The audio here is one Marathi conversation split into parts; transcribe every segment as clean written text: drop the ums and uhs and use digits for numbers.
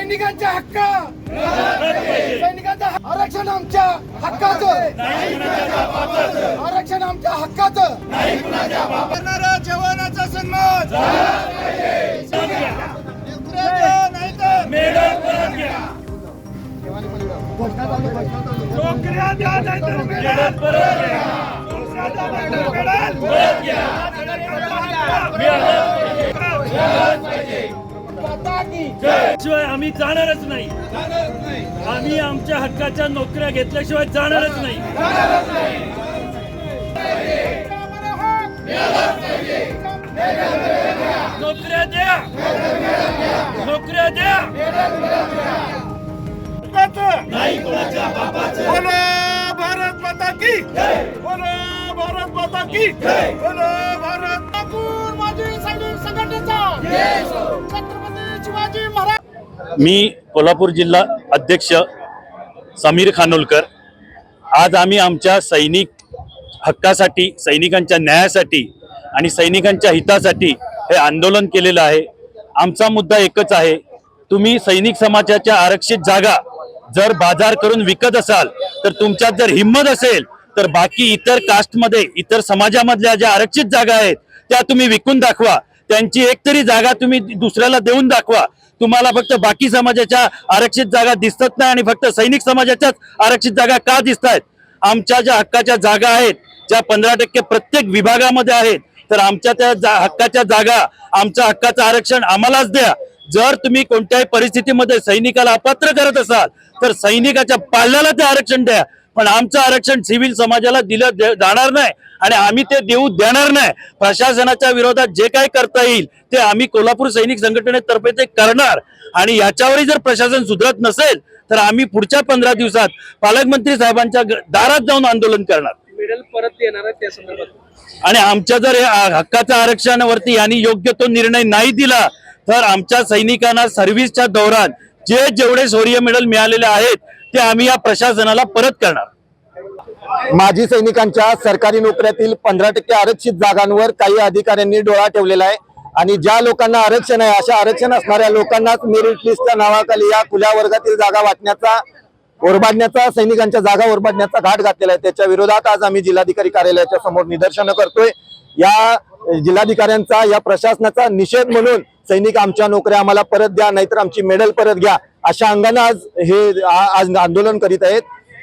सैनिकांचा हक्क, सैनिकांचा आरक्षण आमच्या हक्काचं, आरक्षण आमच्या हक्काचं, करणाऱ्या जवानाचा सन्मान नोकऱ्या द्या नाहीतर मेडल परत शिवाय आम्ही जाणारच नाही. आम्ही आमच्या हक्काच्या नोकऱ्या घेतल्याशिवाय जाणारच नाही. नोकऱ्या द्या, नोकऱ्या द्या. नाही कोणाच्या बापाचं. बोलो भारत माता की जय, बोलो भारत माता की जय, बोलो भारत. ठाकूर माजी सैनिक संघटनेचा छत्रपती शिवाजी महाराज. मी कोल्हापूर जिल्हा अध्यक्ष समीर खानोलकर. आज आम्ही आमच्या सैनिक हक्कासाठी, सैनिकांच्या न्यायासाठी आणि सैनिकांच्या हितासाठी हे आंदोलन केलेलं आहे. आमचा मुद्दा एकच आहे, तुम्ही सैनिक समाजाच्या आरक्षित जागा जर बाजार करून विकत असाल तर तुमच्यात जर हिंमत असेल तर बाकी इतर कास्टमध्ये, इतर समाजामधल्या ज्या आरक्षित जागा आहेत त्या तुम्ही विकून दाखवा. त्यांची एकतरी जागा तुम्ही दुसऱ्याला देऊन दाखवा. तुम्हाला फक्त बाकी समाजाच्या आरक्षित जागा दिसत नाही आणि फक्त सैनिक समाजाच्याच आरक्षित जागा का दिसत आहेत? आमच्या ज्या हक्काच्या जागा आहेत, ज्या 15% प्रत्येक विभागामध्ये आहेत, तर आमच्या त्या हक्काच्या जागा, आमच्या हक्काचं आरक्षण आम्हालाच द्या. जर तुम्ही कोणत्याही परिस्थितीमध्ये सैनिकाला अपात्र करत असाल तर सैनिकाच्या पाल्याला ते आरक्षण द्या, पण आमचं आरक्षण सिव्हिल समाजाला दिलं जाणार नाही आणि आम्ही ते देऊ देणार नाही. प्रशासनाच्या विरोधात जे काही करता येईल ते आम्ही कोल्हापूर सैनिक संघटनेतर्फे ते करणार आणि याच्यावरही जर प्रशासन सुधरत नसेल तर आम्ही पुढच्या 15 दिवसात पालकमंत्री साहेबांच्या दारात जाऊन आंदोलन करणार. मेडल परत देणार आहे त्या संदर्भात. आणि आमच्या जर हक्काच्या आरक्षणावरती यांनी योग्य तो निर्णय नाही दिला तर आमच्या सैनिकांना सर्व्हिसच्या दौरान जेवढे शौर्य मेडल मिळालेले आहेत ते आम्ही या प्रशासनाला परत करणार. माजी सैनिकांच्या सरकारी नोकऱ्यातील 15% आरक्षित जागांवर काही अधिकाऱ्यांनी डोळा ठेवलेला आहे आणि ज्या लोकांना आरक्षण आहे अशा आरक्षण असणाऱ्या लोकांनाच मेरिट लिस्टच्या नावाखाली या खुल्या वर्गातील जागा वाटण्याचा, ओरबाडण्याचा, सैनिकांच्या जागा ओरबाडण्याचा घाट घातलेला आहे. त्याच्या विरोधात आज आम्ही जिल्हाधिकारी कार्यालयाच्या समोर निदर्शनं करतोय. या जिल्हाधिकाऱ्यांचा, या प्रशासनाचा निषेध म्हणून सैनिक आमच्या नोकऱ्या आम्हाला परत द्या, नाहीतर आमची मेडल परत घ्या, अशा अंगाने आज आंदोलन करीत आहेत.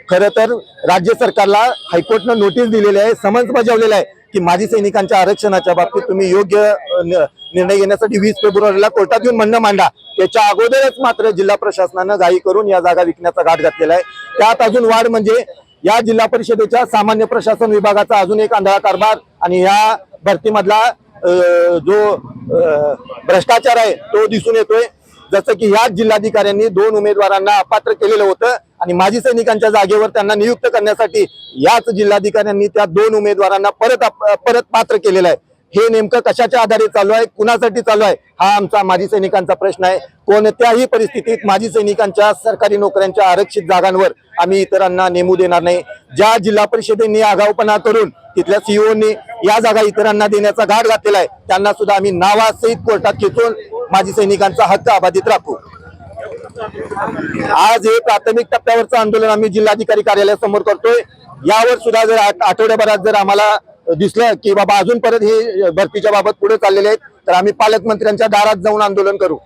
खरं तर राज्य सरकारला हायकोर्टनं नोटीस दिलेली आहे, समन्स बजावलेला आहे की माजी सैनिकांच्या आरक्षणाच्या बाबतीत तुम्ही योग्य निर्णय घेण्यासाठी 20 फेब्रुवारीला कोर्टात येऊन म्हणणं मांडा. त्याच्या अगोदरच मात्र जिल्हा प्रशासनानं घाई करून या जागा विकण्याचा घाट घातलेला आहे. त्यात अजून वाढ म्हणजे या जिल्हा परिषदेच्या सामान्य प्रशासन विभागाचा अजून एक आंधळा कारभार आणि या भरतीमधला जो भ्रष्टाचार आहे तो दिसून येतोय. जसं की ह्याच जिल्हाधिकाऱ्यांनी 2 उमेदवारांना अपात्र केलेलं होतं आणि माजी सैनिकांच्या जागेवर त्यांना नियुक्त करण्यासाठी याच जिल्हाधिकाऱ्यांनी त्या 2 उमेदवारांना परत पात्र केलेलं आहे. हे नेमकं कशाच्या आधारे चालू आहे, कुणासाठी चालू आहे, हा आमचा माजी सैनिकांचा प्रश्न आहे. कोणत्याही परिस्थितीत माजी सैनिकांच्या सरकारी नोकऱ्यांच्या आरक्षित जागांवर आम्ही इतरांना नेमू देणार नाही. ज्या जिल्हा परिषदेने आगाऊपणा करून तिथल्या सीईओनी या जागा इतरांना देण्याचा घाट घातलेला आहे त्यांना सुद्धा आम्ही नावासहित कोर्टात खेचून माजी सैनिकांचा हक्क अबाधित राखू. आज हे प्राथमिक टप्प्यावरचं आंदोलन आम्ही जिल्हाधिकारी कार्यालयासमोर करतोय. यावर सुद्धा जर आठवड्याभरात जर आम्हाला दिसलं की बाबा अजून परत हे भरतीच्या बाबत पुढे चाललेले आहेत तर आम्ही पालकमंत्र्यांच्या दारात जाऊन आंदोलन करू.